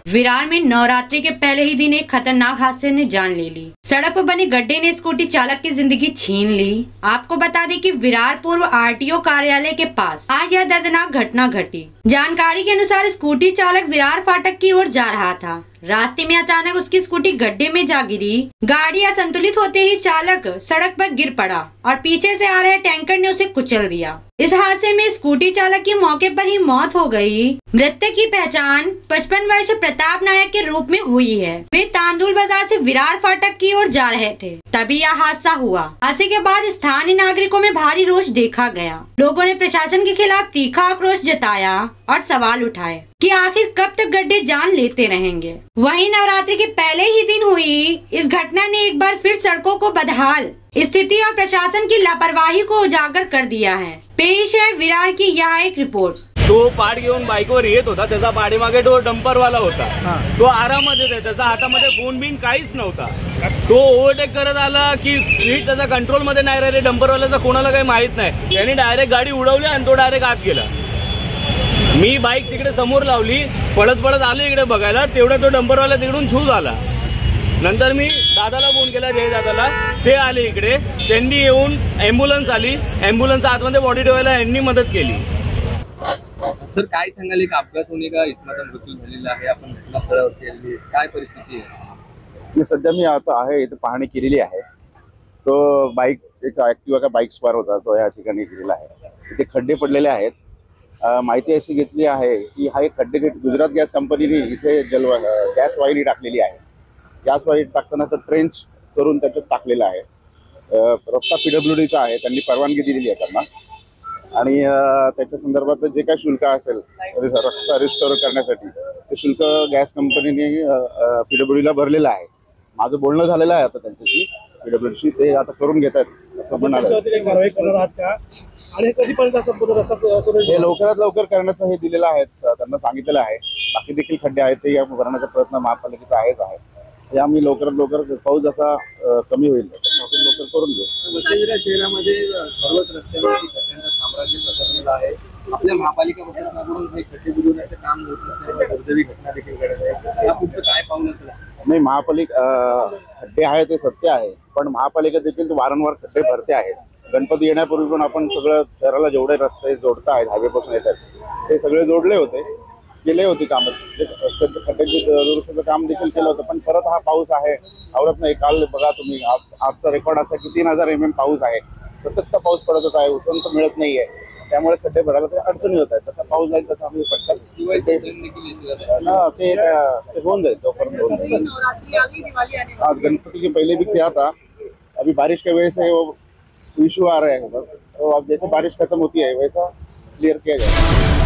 विरार में नवरात्रि के पहले ही दिन एक खतरनाक हादसे ने जान ले ली। सड़क पर बने गड्ढे ने स्कूटी चालक की जिंदगी छीन ली। आपको बता दें कि विरार पूर्व आरटीओ कार्यालय के पास आज यह दर्दनाक घटना घटी। जानकारी के अनुसार स्कूटी चालक विरार फाटक की ओर जा रहा था। रास्ते में अचानक उसकी स्कूटी गड्ढे में जा गिरी। गाड़ी असंतुलित होते ही चालक सड़क पर गिर पड़ा और पीछे से आ रहे टैंकर ने उसे कुचल दिया। इस हादसे में स्कूटी चालक की मौके पर ही मौत हो गई। मृतक की पहचान 55 वर्ष प्रताप नायक के रूप में हुई है। वे तांदुल बाजार से विरार फाटक की ओर जा रहे थे, तभी यह हादसा हुआ। हादसे के बाद स्थानीय नागरिकों में भारी रोष देखा गया। लोगों ने प्रशासन के खिलाफ तीखा आक्रोश जताया और सवाल उठाए कि आखिर कब तक गड्ढे जान लेते रहेंगे। वहीं नवरात्रि के पहले ही दिन हुई इस घटना ने एक बार फिर सड़कों को बदहाल स्थिति और प्रशासन की लापरवाही को उजागर कर दिया है। पेश है विरार की यह एक रिपोर्ट। तो पाठ घेऊन बाईकवर येत होता, त्याचा पाठीमागे तो डंपरवाला होता। तो आरामात आहे, त्याचा हातामध्ये फोन बिन काहीच नव्हता। तो ओव्हरटेक करत आला की स्पीड त्याचा कंट्रोल मध्ये नाही राहिले। डंपरवाल्याचा कोणाला काही माहित नाही, त्याने डायरेक्ट गाडी उडवली आणि तो डायरेक्ट आत गेला। मी बाईक तिकडे समोर लावली, पळत पळत आलो इकडे बघायला, तेवढा तो डंपरवाला तिकडून छू झाला। नंतर मी दादाला फोन केला, जय दादाला, ते आले इकडे। त्यांनी येऊन ॲम्ब्युलन्स आली, ॲम्ब्युलन्स आतमध्ये बॉडी ठेवायला यांनी मदत केली। सर काय सांगाल, एक अपघात होणे का इसमाचा मृत्यू झालेला आहे, आपण घटनास्थळावरती आलेली, काय परिस्थिती आहे? सध्या मी आता आहे इथे पाहणी केलेली आहे। तो बाईक एक ऍक्टिव्हा का बाईक स्पार होता, तो या ठिकाणी गेलेला आहे। इथे खड्डे पडलेले आहेत। माहिती अशी घेतली आहे की हा एक खड्डे गुजरात गॅस कंपनीने इथे गॅस वाहिनी टाकलेली आहे। गॅस वाहिनी टाकताना तो ट्रेंच करून त्याच्यात टाकलेला आहे। रस्ता PWDचा आहे, त्यांनी परवानगी दिलेली आहे त्यांना, आणि त्याच्या संदर्भात जे काही शुल्क असेल रस्ता रिस्टोर करण्यासाठी ते शुल्क गॅस कंपनीने PWDला भरलेलं आहे। माझं बोलणं झालेलं आहे आता त्यांच्याशी, PWDशी, ते आता करून घेत आहेत असं म्हणाले। हे लवकरात लवकर करण्याचं हे दिलेलं आहे, त्यांना सांगितलेलं आहे। बाकी देखील खड्डे आहेत ते भरण्याचा प्रयत्न महापालिकेचा आहेच आहे। हे आम्ही लवकरात लवकर पाऊस जसा कमी होईल लवकर करून घेऊ। वसईविरार शहरामध्ये सर्वच रस्त्यांवरती खड्ड्यांचं साम्राज्य पसरलेलं आहे। आपल्या महापालिका प्रशासनाकडून हे खड्डे बुजवण्याचं काम होत नसल्यामुळे दुर्दैवी घटना देखील घडत आहे। या पुढचं काय पाऊल असेल? नाही, महापालिका खड्डे आहे ते सत्य आहे, पण महापालिका देखील वारंवार खड्डे भरते आहेत। गणपती येण्यापूर्वी पण आपण सगळं शहराला जेवढे रस्ते जोडता आहेत, हायवेपासून येतात ते सगळे जोडले होते, केले होते कामं, रस्त्याचं खड्ड्याचे दुरुस्तीचं काम देखील केलं होतं। पण परत हा पाऊस आहे, आवडत नाही। काल बघा तुम्ही, आजचा रेकॉर्ड असा की 3000 mm पाऊस आहे, सततचा पाऊस पडतच आहे, उसंत मिळत नाहीये, त्यामुळे खड्डे भरायला ते अडचणी होत आहेत। तसा पाऊस जाईल तसा आम्ही पटकन ते होऊन जाईल, तोपर्यंत होऊन जाईल। आज गणपति के पहले भी किया था, अभी बारिश की वजह से वो इशू आ रहा है सर, तो अब जैसे बारिश खत्म होती है वैसा क्लियर किया जाएगा।